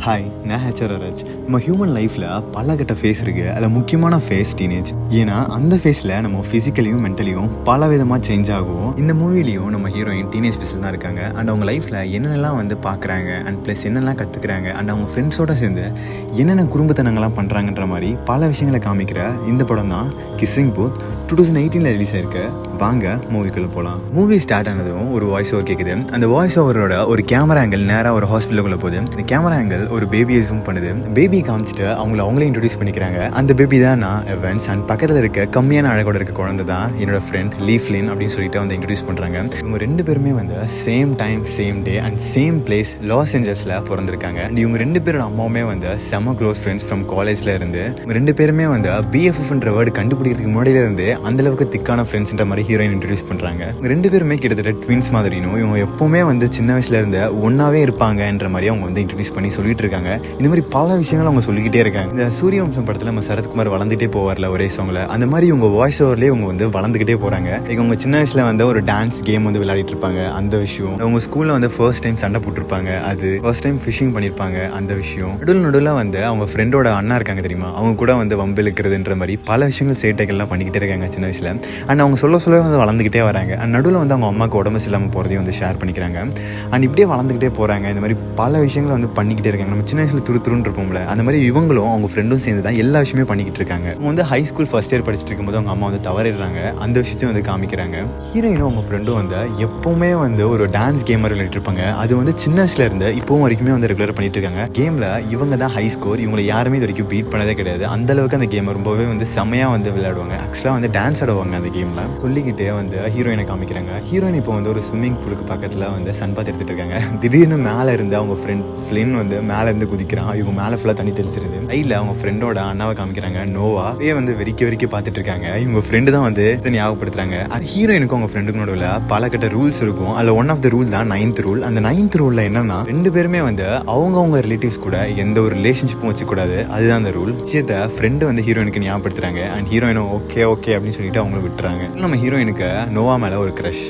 Hi, நான் ஹெச்ஆர்ஆர்ஹெச். நம்ம human லைஃப்பில் பல கட்ட ஃபேஸ் இருக்குது. அதில் முக்கியமான ஃபேஸ் டீனேஜ். ஏன்னா அந்த ஃபேஸில் நம்ம ஃபிசிக்கலியும் மென்டலியும் பல விதமாக சேஞ்ச் ஆகும். இந்த மூவிலையும் நம்ம ஹீரோயின் டீனேஜ் ஃபேஸில் தான் இருக்காங்க. அண்ட் அவங்க லைஃப்பில் என்னென்னலாம் பார்க்குறாங்க அண்ட் ப்ளஸ் என்னெல்லாம் கற்றுக்குறாங்க அண்ட் அவங்க ஃப்ரெண்ட்ஸோடு சேர்ந்து என்னென்ன குறும்புத்தனங்கள்லாம் பண்ணுறாங்கன்ற மாதிரி பல விஷயங்களை காமிக்கிற இந்த படம் தான் கிஸ்ஸிங் பூத். 2018 ரிலீஸ் ஆயிருக்கு. வாங்க மூவிக்குள்ளே போகலாம். மூவி ஸ்டார்ட் ஆனதும் ஒரு வாய்ஸ் ஓவர் கேட்குது. அந்த வாய்ஸ் ஓவரோட ஒரு கேமரா ஆங்கிள் நேராக ஒரு ஹாஸ்பிட்டலுக்குள்ளே போகுது. அந்த கேமரா ஆங்கிள் ஒரு பேபியை ஜூம் பண்ணுது. பேபி காமிச்சிட்டு அவங்களே இன்ட்ரடியூஸ் பண்ணிக்கிறாங்க. அந்த பேபி தான் நான் எவன்ஸ். அண்ட் பக்கத்தில் இருக்க கம்மியான அழகோட இருக்க குழந்தை தான் என்னோட ஃப்ரெண்ட் லீஃப்லின் அப்படின்னு சொல்லிட்டு இன்ட்ரடியூஸ் பண்ணுறாங்க. இவங்க ரெண்டு பேருமே same time same day and same place Los ஏஞ்சல்ஸில் பிறந்திருக்காங்க. அண்ட் இவங்க ரெண்டு பேரோட அம்மாவுமே செம க்ளோஸ் ஃப்ரெண்ட்ஸ் ஃப்ரம் காலேஜில் இருந்து. இவங்க ரெண்டு பேருமே பிஎஃப்எஃப்ன்ற வேர்டு கண்டுபிடிக்கிறதுக்கு முன்னாடியில இருந்து அந்த அளவுக்கு திக்கான ஃப்ரெண்ட்ஸ்ன்ற மாதிரி ஹீரோயின் இன்ட்ரடியூஸ் பண்ணுறாங்க. இவங்க ரெண்டு பேருமே கிட்டத்தட்ட ட்வின்ஸ் மாதிரினும் இவங்க எப்பவுமே சின்ன வயசுல இருந்து ஒன்னாவே இருப்பாங்கன்ற மாதிரி அவங்க இன்ட்ரடியூஸ் பண்ணி சொல்லிட்டு இருக்காங்க. இந்த மாதிரி பல விஷயங்கள் அவங்க சொல்லிக்கிட்டே இருக்காங்க. இந்த சூரியவம்சம் படத்தில் நம்ம சரத்குமார் வளர்ந்துட்டே போவார்ல ஒரே சாங்ல, அந்த மாதிரி இவங்க வாய்ஸ் ஓவர்லேயே இவங்க வளர்ந்துக்கிட்டே போறாங்க. இவங்க சின்ன வயசுல ஒரு டான்ஸ் கேம் விளையாடிட்டு இருப்பாங்க. அந்த விஷயம் அவங்க ஸ்கூல்ல ஃபர்ஸ்ட் டைம் சண்டை போட்டிருப்பாங்க. அது ஃபர்ஸ்ட் டைம் ஃபிஷிங் பண்ணிருப்பாங்க. அந்த விஷயம் நடுவில் அவங்க ஃப்ரெண்டோட அண்ணா இருக்காங்க தெரியுமா, அவங்க கூட வம்பு இழுக்கிறதுன்ற மாதிரி பல விஷயங்கள் சேட்டைகள்லாம் பண்ணிக்கிட்டே இருக்காங்க சின்ன வயசுல. அண்ட் அவங்க சொல்ல வளர்ந்துக்கிட்டே வராங்க. அண்ட் நடுவில் அவங்க அம்மாவுக்கு உடம்பு இல்லாமல் போகிறதையும் ஷேர் பண்ணிக்கிறாங்க. அண்ட் இப்படியே வளர்ந்துக்கிட்டே போகிறாங்க. இந்த மாதிரி பல விஷயங்கள் பண்ணிக்கிட்டே இருக்காங்க. நம்ம சின்ன வயசில் துருன்னு இருப்போம்ல, அந்த மாதிரி இவங்களும் அவங்க ஃப்ரெண்டும் சேர்ந்து தான் எல்லா விஷயமே பண்ணிக்கிட்டு இருக்காங்க. அவங்க ஹை ஸ்கூல் ஃபர்ஸ்ட் இயர் படிச்சுட்டு இருக்கும்போது அவங்க அம்மா தவறிடுறாங்க. அந்த விஷயத்தையும் காமிக்கிறாங்க. ஹீரோயினும் அவங்க ஃப்ரெண்டும் எப்பவுமே ஒரு டான்ஸ் கேமர் விளையாட்டு இருப்பாங்க. அது சின்ன வயசுல இருந்து இப்பவும் வரைக்குமே ரெகுலர் பண்ணிட்டு இருக்காங்க. கேம்ல இவங்க தான் ஹை ஸ்கோர். இவங்களை யாருமே இது வரைக்கும் பீட் பண்ணதே கிடையாது. அந்த அளவுக்கு அந்த கேம் ரொம்பவே செமையா விளையாடுவாங்க. ஆக்சுவலா டான்ஸ் ஆடுவாங்க அந்த கேம்ல. சொல்லிக்கிட்டே ஹீரோயினை காமிக்கிறாங்க. ஹீரோயின் இப்போ ஒரு ஸ்விம்மிங் பூலுக்கு பக்கத்துல சன் பாத் எடுத்துட்டு இருக்காங்க. திடீர்னு மேல இருந்து அவங்க ஃப்ரெண்ட் ஃபிளின் மேல இருந்து குதிக்கிறான். இவங்க மேல ஃபுல்லா தண்ணி தெளிச்சிருது. சைட்ல அவங்க ஃப்ரெண்டோட அண்ணாவை காமிக்கிறாங்க. நோவா வெறிக்க பார்த்துட்டு இருக்காங்க. இவங்க ஃப்ரெண்டு தான் ஞாபகப்படுத்துறாங்க. ஹீரோயினுக்கும் அவங்க ஃப்ரெண்டுக்கு நடுவில் பல கட்ட ரூல்ஸ் இருக்கும். அதுல ஒன் ஆஃப் த ரூல் தான் 9th ரூல். அந்த 9th ரூல்ல என்னன்னா, ரெண்டு பேருமே அவங்க ரிலேட்டிவ்ஸ் கூட எந்த ஒரு ரிலேஷன்ஷிப்பும் வச்சுக்கூடாது. அதுதான் அந்த ரூல். விஷயத்த ஃப்ரெண்டு ஹீரோயினுக்கு ஞாபகப்படுத்துறாங்க. அண்ட் ஹீரோயினும் ஓகே ஓகே அப்படின்னு சொல்லிட்டு அவங்களை விட்டுறாங்க. நம்ம ஹீரோயினுக்கு நோவா மேல ஒரு கிரஷ்.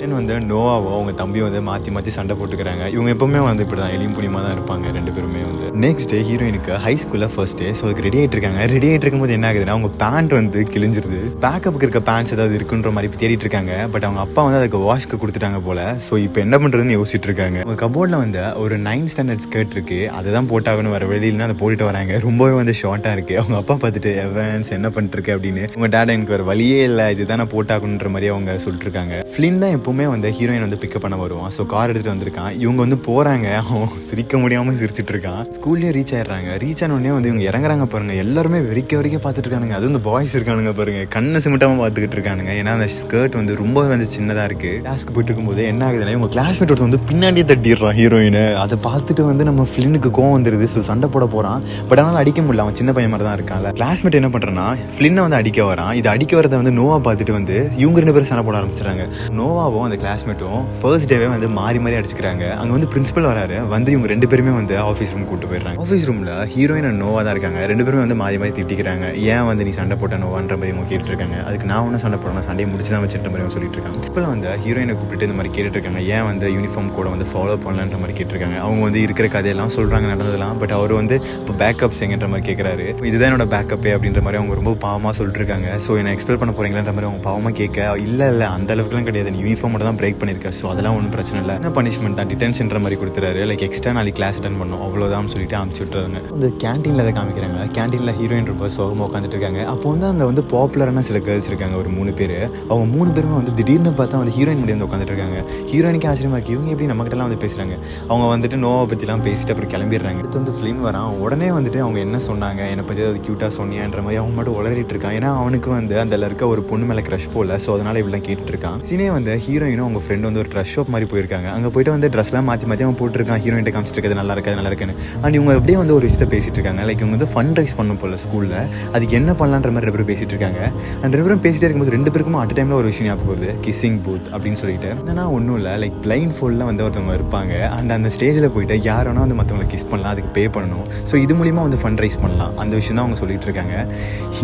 நோவாவோ அவங்க தம்பி மாத்தி சண்டை போட்டுக்கிறாங்க. இவங்க எப்பவுமே இப்படிதான் எளியும் புனியமா தான் இருப்பாங்க ரெண்டு பேருமே. நெக்ஸ்ட் டே ஹீரோயினுக்கு ஹை ஸ்கூல்ல ஃபர்ஸ்ட் டே. ஸோ அதுக்கு ரெடி ஆகிட்டு இருக்காங்க. ரெடி ஆகிட்டு இருக்கும்போது என்ன ஆகுதுன்னா, அவங்க பேண்ட் கிழிஞ்சிருது. பேக்கப்புக்கு இருக்க பேண்ட்ஸ் ஏதாவது இருக்குன்ற மாதிரி தேடிட்டு இருக்காங்க. பட் அவங்க அப்பா அதுக்கு வாஷ்க்கு கொடுத்துட்டாங்க போல. ஸோ இப்போ என்ன பண்றதுன்னு யோசிச்சுட்டு இருக்காங்க. அவங்க கபோர்ட்ல ஒரு 9th ஸ்டாண்டர்ட் ஸ்கர்ட் இருக்கு. அதை தான் போட்டாகணும். வர வெளியில அதை போட்டுட்டு வராங்க. ரொம்பவே ஷார்ட்டா இருக்கு. அவங்க அப்பா பார்த்துட்டு எவன்ஸ் என்ன பண்ணிட்டு இருக்க அப்படின்னு, உங்க டேடா எனக்கு வேற வழியே இல்லை, இதுதான் நான் போட்டாகணுன்ற மாதிரி அவங்க சொல்லிட்டு இருக்காங்க. ஃபிளின் தான் எப்பவுமே ஹீரோயின் பிக்கப் பண்ண வருவான். ஸோ கார் எடுத்துட்டு வந்திருக்கான். இவங்க போறாங்க. அவன் சிரிக்க முடியாம சிரிச்சிட்டு இருக்கான். ஸ்கூல்லயே ரீச் ஆயிடுறாங்க. ரீச் ஆனோடனே இவங்க இறங்குறாங்க பாருங்க. எல்லாருமே வெறிக்க பார்த்துட்டு இருக்கானுங்க. அது பாய்ஸ் இருக்கானுங்க பாருங்க, கண்ணு சிமிட்டாம பார்த்துக்கிட்டு இருக்கானுங்க. ஏன்னா அந்த ஸ்கர்ட் ரொம்பவே சின்னதா இருக்கு. கிளாஸ்க்கு போயிட்டு இருக்கும்போது என்ன ஆகுதுன்னா, இவங்க கிளாஸ்மேட் பின்னாடியே தட்டிடுறான் ஹீரோயின். அதை பார்த்துட்டு நம்ம ஃபிளினுக்கு கோவம் வந்துருது. ஸோ சண்டை போட போறான். பட் ஆனால் அடிக்க முடியல. அவன் சின்ன பையன் மாதிரி தான் இருக்கான். கிளாஸ்மேட் என்ன பண்றான்னா, ஃபிளினை அடிக்க வரான். இது அடிக்க வரதை நோவா பார்த்துட்டு இவங்க ரெண்டு பேரும் சண்டை போட ஆரம்பிச்சிடறாங்க. நோவாவும் அந்த கிளாஸ்மேட்டும் ஃபர்ஸ்ட் டேவே மாறி மாறி அடிச்சுக்கிறாங்க. அங்க பிரின்சிபல் வராரு. இவங்க ரெண்டு பேருமே ஆஃபீஸ் ரூம் கூட்டு போயிடுறாங்க. ஆஃபீஸ் ரூம்ல ஹீரோயின் அண்ட் நோவா தான் இருக்காங்க. ரெண்டு பேரும் மாறி மாறி திட்டிக்கிறாங்க. ஏன் நீ சண்டை போட்ட நோவான்ற மாதிரி அவங்க கேட்டு இருக்காங்க. அதுக்கு நான் ஒன்னும் சண்டை போடணும், சண்டையை முடிச்சுதான் வச்சுன்ற மாதிரி சொல்லிட்டு இருக்காங்க. இப்போ ஹீரோயினை கூப்பிட்டு இந்த மாதிரி கேட்டுட்டு இருக்காங்க. ஏன் யூனிஃபார்ம் கூட ஃபாலோ பண்ணலான்ற மாதிரி கேட்டிருக்காங்க. அவங்க இருக்கிற கதையெல்லாம் சொல்றாங்க, நடந்ததெல்லாம். பட் அவர் இப்போ பேக்கப்ஸ் எங்கன்ற மாதிரி கேட்கறாரு. இதுதான் என்னோட பேக்கப்பே அப்படின்ற மாதிரி அவங்க ரொம்ப பாவமா சொல்லிட்டு இருக்காங்க. ஸோ என்ன எக்ஸ்பிளைன் பண்ண போறீங்களான்ற மாதிரி அவங்க பாவமா கேட்க, இல்ல அந்த அளவுக்குலாம் கிடையாது, நீ யூனிஃபார்ம் மட்டும் தான் பிரேக் பண்ணிருக்க. ஸோ அதெல்லாம் ஒன்றும் பிரச்சனை இல்லை, என்ன பனிஷ்மெண்ட் தான், டிடென்ஷன்ற மாதிரி கொடுத்துறாரு. லைக் எக்ஸ்ட்ரா நாளைக்கு கிளாஸ் அட்டன் பண்ணணும் அவ்வளோதான் சொல்லிட்டு அனுப்பிச்சு விட்டுறாங்க. அந்த கேன்டீன்ல அதை காமிக்கிறாங்க. கேன்டீன்ல ஹீரோயின் ரொம்ப சோகமாக உட்காந்துட்டு இருக்காங்க. அப்போ அங்கே பாப்புலரான சில கேர்ள்ஸ் இருக்காங்க, ஒரு 3 பேர். அவங்க 3 பேருமே திடீர்னு பார்த்தா ஹீரோயின் முன்னாடி உட்காந்துட்டு இருக்காங்க. ஹீரோயினுக்கு ஆச்சரியமா இருக்கு, இவங்க எப்படி நம்ம கிட்டலாம் பேசுறாங்க. அவங்க நோவா பத்திலாம் பேசிட்டு அப்புறம் கிளம்பிடுறாங்க. அடுத்து ஃபிலிம் வரான். உடனே அவங்க என்ன சொன்னாங்க, என்னை பத்தி அது கியூட்டா சொன்னியான்ற மாதிரி அவங்க மட்டும் உளறிட்டு இருக்கான். ஏன்னா அவனுக்கு அந்த இருக்க ஒரு பொண்ணு மேல கிரஷ் போல. ஸோ அதனால இப்படிலாம் கேட்டுட்டு இருக்கான். சீனே ஹீரோயினும் அவங்க ஃப்ரெண்டு ஒரு ட்ரெஸ் ஷாப் மாதிரி போயிருக்காங்க. அங்கே போயிட்டு ட்ரெஸ்லாம் மாற்றி அவன் போட்டுருக்கான். ஹீரோயின் காமிச்சிட்டு இருக்கிறது நல்லா இருக்குன்னு. அண்ட் இவங்க அப்படியே ஒரு விஷயத்தை பேசிட்டு இருக்காங்க. லைக் இவங்க ஃபண்ட் ரைஸ் பண்ணும் போல ஸ்கூல்ல. அதுக்கு என்ன பண்ணலான்ற மாதிரி 2 பேரும் பேசிட்டு இருக்காங்க. அண்ட் 2 பேரும் பேசிட்டே இருக்கும்போது 2 பேருக்கும் அட் டைம்ல ஒரு விஷயம் ஞாபகம் வருது, கிஸ்ஸிங் பூத் அப்படின்னு சொல்லிட்டு. என்னன்னா ஒன்றும் இல்லை, லைக் பிளைண்ட் ஃபோல்ல ஒருத்தவங்க இருப்பாங்க. அண்ட் அந்த ஸ்டேஜில் போயிட்டு யார் வேணா மற்றவங்களை கிஸ் பண்ணலாம், அதுக்கு பே பண்ணணும். ஸோ இது மூலியமா ஃபண்ட் ரைஸ் பண்ணலாம். அந்த விஷயம் தான் அவங்க சொல்லிட்டு இருக்காங்க.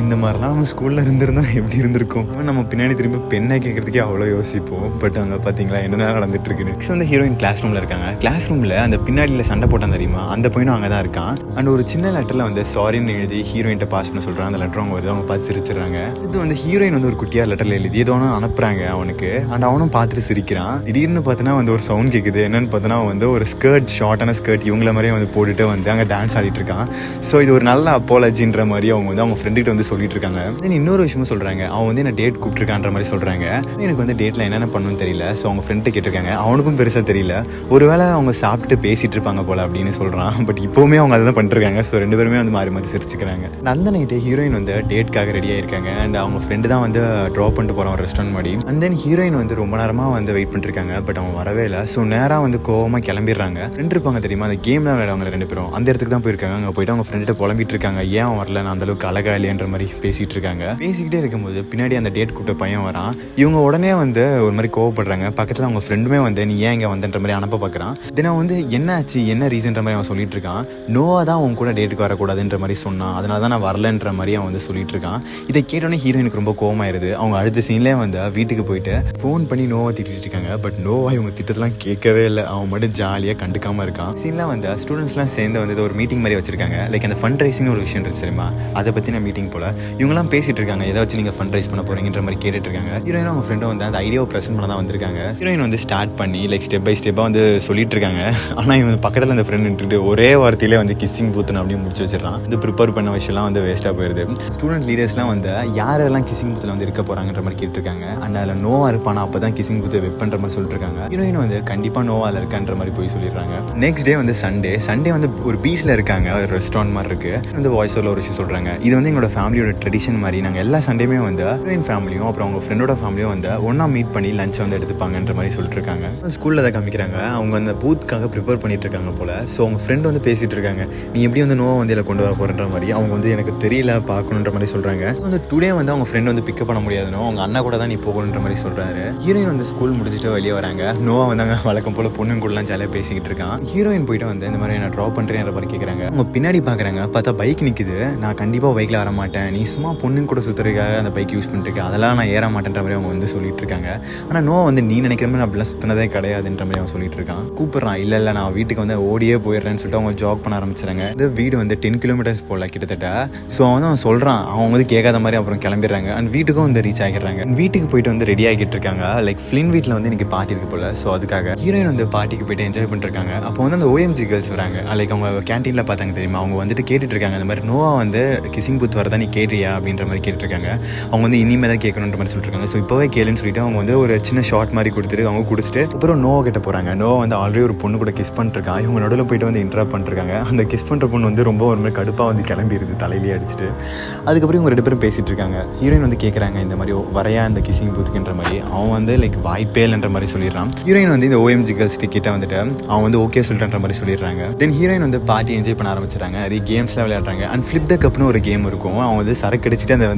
இந்த மாதிரிலாம் நம்ம ஸ்கூல்ல இருந்திருந்தா எப்படி இருந்திருக்கும். நம்ம பின்னாடி திரும்பி பெண்ணை கேட்கறதுக்கே அவ்வளோ யோசிப்போம். பட் அங்கே பார்த்தீங்களா என்ன நடந்துட்டு இருக்குன்னு. நெக்ஸ்ட் ஹீரோயின் கிளாஸ் ரூம்ல இருக்காங்க. கிளாஸ் ரூம்ல அந்த பின்னாடியில் சண்டை போட்டான் தெரியுமா, அந்த பையனும் அங்கே தான் இருக்கான். அண்ட் ஒரு சின்ன லெட்டரில் வந்து சாரின்னு எழுதி ஹீரோயின்ட்ட பாஸ் பண்ண சொல்கிறான். அந்த லெட்டர் அவங்க வருது, அவங்க பார்த்து சிரிச்சிடுறாங்க. இது வந்து ஹீரோயின் வந்து ஒரு குட்டியாக லெட்டரில் எழுதி ஏதோ ஒன்று அனுப்புகிறாங்க அவனுக்கு. அண்ட் அவனும் பார்த்துட்டு சிரிக்கிறான். திடீர்னு பார்த்தோன்னா வந்து ஒரு சவுண்ட் கேட்குது. என்னன்னு பார்த்தோன்னா வந்து ஒரு ஸ்கர்ட், ஷார்ட்டான ஸ்கர்ட் இவங்கள மாதிரியே வந்து போட்டுட்டு வந்து அங்கே டான்ஸ் ஆடிட்டு இருக்கான். ஸோ இது ஒரு நல்ல அப்பாலஜின்ற மாதிரி அவங்க வந்து அவங்க ஃப்ரெண்டுகிட்ட வந்து சொல்லிட்டு இருக்காங்க. தென் இன்னொரு விஷயமும் சொல்கிறாங்க, அவன் வந்து என்ன டேட் கூப்பிட்டுருக்கான்ற மாதிரி சொல்கிறாங்க. எனக்கு வந்து டேட்டில் என்னென்ன பண்ணணும்னு தெரியல. ஸோ அவங்க ஃப்ரெண்ட்டு கேட்டிருக்காங்க, அவனுக்கும் பெருசாக தெரியல. ஒருவேளை அவங்க சாப்பிட்டு பேசிட்டு இருப்பாங்க போல அப்படின்னு சொல்கிறான். பட் இப்போவுமே அவங்க அதை தான் பண்ணிருக்காங்க. ஸோ ரெண்டு பேருமே வந்து மாறி மாறி சிரிச்சுக்கிறாங்க. அந்த நைட்டு ஹீரோயின் வந்து டேட்காக ரெடி ஆயிருக்காங்க. அண்ட் அவங்க ஃப்ரெண்டு தான் வந்து ட்ராப் பண்ணிட்டு போகிறான் ஒரு ரெஸ்டாரண்ட் மாதிரி. அண்ட் தென் ஹீரோயின் வந்து ரொம்ப நேரமாக வந்து வெயிட் பண்ணிருக்காங்க. பட் அவங்க வரவே இல்லை. ஸோ நேராக வந்து கோவமாக கிளம்பிடுறாங்க. ரெண்டு இருப்பாங்க தெரியுமா, அந்த கேம்லாம் விளையாடுவாங்க ரெண்டு பேரும், அந்த இடத்துக்கு தான் போயிருக்காங்க. அங்கே போயிட்டு அவங்க ஃப்ரெண்ட்டு புலம்பிட்டு இருக்காங்க, ஏன் அவன் வரல, நான் அந்த அளவுக்கு அழகா இல்லையன்ற மாதிரி பேசிட்டு இருக்காங்க. பேசிக்கிட்டே இருக்கும்போது பின்னாடி அந்த டேட் கூப்பிட்ட பையன் வரான். இவங்க உடனே வந்து ஒரு மாதிரி கோவப்படுறாங்க. பக்கத்தில் அவங்க ஃப்ரெண்டுமே வந்து நீ ஏன் இங்கே வந்தன்ற மாதிரி அனுப்ப பார்க்குறான். தென் அவன் வந்து என்ன ஆச்சு என்ன ரீசன்ற மாதிரி அவன் சொல்லிட்டு இருக்கான். நோவா தான் அவங்க கூட டேட்டுக்கு வரக்கூடாதுன்ற மாதிரி சொன்னான், அதனால தான் நான் வரலன்ற மாதிரி அவன் வந்து சொல்லிட்டு இருக்கான். இதை கேட்டோன்னே ஹீரோயினுக்கு ரொம்ப கோவமாயிருது. அவங்க அடுத்த சீன்லேயே வந்து வீட்டுக்கு போயிட்டு ஃபோன் பண்ணி நோவா திட்டிட்டு இருக்காங்க. பட் நோவா இவங்க திட்டத்தெல்லாம் கேட்கவே இல்லை. அவன் மட்டும் ஜாலியாக கண்டுக்காம இருக்கான். சீன்லாம் வந்து ஸ்டூடெண்ட்ஸ்லாம் சேர்ந்து வந்து ஒரு மீட்டிங் மாதிரி வச்சிருக்காங்க. லைக் அந்த ஃபண்ட் ரைசிங் ஒரு விஷயம் இருக்கு தெரியுமா, அதை பற்றின மீட்டிங் போல. இவங்கலாம் பேசிட்டு இருக்காங்க, எதை வச்சு நீங்கள் ஃபண்ட் ரைஸ் பண்ண போறீங்கன்ற மாதிரி கேட்டுட்டு இருக்காங்க. ஹீரோயின் அவங்க ஃப்ரெண்டும் வந்து அந்த ஐடியாவை ப்ரெசென்ட் பண்ண தான் வந்திருக்காங்க. ஹீரோயின் வந்து ஸ்டார்ட் பண்ணி லைக் ஸ்டெப் பை ஸ்டெப்பாக வந்து சொல்லிட்டு இருக்காங்க. ஆனால் இவங்க பக்கத்தில் அந்த ஃப்ரெண்ட் நின்றுட்டு ஒரே வார்த்தையிலே வந்து கிஸ்ஸிங் பூத்துன்னு அப்படியே முடிச்சு வச்சிடறான். வந்து ப்ரிப்பேர் பண்ண விஷயம்லாம் வந்து வேஸ்ட்டாக போயிருது. ஸ்டூடெண்ட் லீடர்ஸ்லாம் வந்து யாரெல்லாம் கிஸ்ஸிங் பூத்தில் வந்து இருக்க போறாங்கன்ற மாதிரி கேட்டிருக்காங்க. அண்ட் அதில் நோவா இருப்பானா, அப்போ தான் கிஸ்ஸிங் பூத்தை வெப்பன்ற மாதிரி சொல்லிட்டு இருக்காங்க. ஹீரோயின் வந்து கண்டிப்பாக நோவாவில் இருக்கான்ற மாதிரி போய் சொல்லிடுறாங்க. நெக்ஸ்ட் டே வந்து சண்டே வந்து ஒரு பீச்சில் இருக்காங்க, ஒரு ரெஸ்டாரண்ட் மாதிரி இருக்கு. வந்து வாய்ஸ் ஒரு விஷயம் சொல்றாங்க, இது வந்து எங்களோட ஃபேமிலியோட ட்ரெடிஷன் மாதிரி, நாங்கள் எல்லா சண்டேமே வந்து ஹீரோயின் ஃபேமிலியும் அப்புறம் அவங்க ஃப்ரெண்டோட ஃபேமிலியும் வந்து ஒன்னா மீட் பண்ணி லஞ்ச் வந்து எடுத்துப்பாங்கன்ற மாதிரி சொல்லிட்டு இருக்காங்க. ஸ்கூலில் அதை காமிக்கிறாங்க. அவங்க அந்த பூத்துக்காக ப்ரிப்பேர் பண்ணிட்டு இருக்காங்க போல. ஸோ அவங்க ஃப்ரெண்ட் வந்து பேசிட்டு இருக்காங்க, நீ எப்படி வந்து நோவா வந்து இதில் கொண்டு வர போறன்ற மாதிரி. அவங்க வந்து எனக்கு தெரியல பார்க்கணுன்ற மாதிரி சொல்றாங்க. வந்து டுடே வந்து அவங்க ஃப்ரெண்ட் வந்து பிக்கப் பண்ண முடியாதுனோ அவங்க அண்ணா கூட தான் நீ போகணுன்ற மாதிரி சொல்றாரு. ஹீரோயின் வந்து ஸ்கூல் முடிச்சுட்டு வெளியே வராங்க. நோவா வந்தாங்க வழக்கம் போல பொண்ணுங்க கூடலாம் ஜாலியாக பேசிக்கிட்டு இருக்கான். ஹீரோயின் போயிட்டு வந்து இந்த மாதிரி நான் ட்ராப் பண்ணுறேன்ற மாதிரி கேட்குறாங்க. அவங்க பின்னாடி பார்க்குறாங்க, பார்த்தா பைக் நிற்குது. நான் கண்டிப்பாக பைக்கில் வர மாட்டேன், நீ சும்மா பொண்ணுங்க கூட சுற்றுறதுக்காக அந்த பைக் யூஸ் பண்ணிட்டு அதெல்லாம் நான் ஏற மாட்டேன்ற மாதிரி அவங்க வந்து சொல்லிட்டு இருக்காங்க. ஆனால் நோவா வந்து நீ நினைக்கிற மாதிரி அப்படிலாம் சுற்றினதே கிடையாதுன்ற மாதிரி அவன் சொல்லிட்டு இருக்கான். கூப்பிட்றான், இல்லை நான் வீட்டுக்கு வந்து ஓடியே போயிடுறேன்னு சொல்லிட்டு அவங்க ஜாக் பண்ண ஆரம்பிச்சுறாங்க. இந்த வீடு வந்து 10 கிலோமீட்டர்ஸ் போல கிட்டத்தட்ட. ஸோ அவன் சொல்கிறான், அவங்க வந்து கேட்காத மாதிரி அப்புறம் கிளம்பிடுறாங்க. அண்ட் வீட்டுக்கும் வந்து ரீச் ஆகிடுறாங்க. வீட்டுக்கு போயிட்டு வந்து ரெடி ஆகிட்டு இருக்காங்க. லைக் ஃபிலிம் வீட்டில் வந்து இன்னைக்கு பார்ட்டி இருக்கு போல. ஸோ அதுக்காக ஹீரோயின் வந்து பார்ட்டிக்கு போயிட்டு என்ஜாய் பண்ணிருக்காங்க. அப்போ வந்து அந்த OMG கேர்ள்ஸ் வராங்க. லைக் அவங்க கேன்டீனில் பார்த்தாங்க தெரியுமா, அவங்க வந்துட்டு கேட்டுட்டு இருக்காங்க, இந்த மாதிரி நோவா வந்து கிசிங் பூத் வரதா நீ கேட்றியா அப்படின்ற மாதிரி கேட்டுருக்காங்க. அவங்க வந்து இனிமே தான் கேட்கணுன்ற மாதிரி சொல்லிருக்காங்க. ஸோ இப்போவே கேளுன்னு சொல்லிட்டு அவங்க வந்து ஒரு சின்ன ஷார்ட் மாதிரி கொடுத்துட்டு அவங்க குடிச்சிட்டு அப்புறம் நோவா கிட்ட போகிறாங்க. நோவா வந்து ஆல்ரெடி ஒரு பொண்ணு கூட கிஸ் பண்ணிருக்கான். இவங்க நடுவில் போயிட்டு வந்து இன்ட்ராக்ட் பண்ணிருக்காங்க. அந்த கிஸ் பண்ணுற பொண்ணு வந்து ரொம்ப ஒரு மாதிரி கடுப்பாக வந்து கிளம்பிடுது, தலையிலேயே அடிச்சுட்டு. அதுக்கப்புறம் இவங்க ரெண்டு பேரும் பேசிட்டு இருக்காங்க. ஹீரோயின் வந்து கேட்குறாங்க, இந்த மாதிரி வரையா இந்த கிசிங் பூத்துக்குன்ற மாதிரி. அவன் வந்து லைக் வாய்ப்பே இல்லைன்ற மாதிரி சொல்லிடுறான். ஹீரோயின் வந்து இந்த OMG கேர்ள்ஸ் கிட்ட வந்துட்டு அவன் வந்து ஓகே சொல்லிட்டுன்ற மாதிரி சொல்லிடுறாங்க. தென் ஹீரோயின் வந்து பார்ட்டி என்ஜாய் பண்ண ஆரம்பிச்சிடறாங்க. நிறைய கேம்ஸ்லாம் விளையாடுறாங்க. அண்ட் ஃபிளிப் த கப்னு ஒரு கேம் இருக்கும். அவன் வந்து சரக்கு அடிச்சுட்டு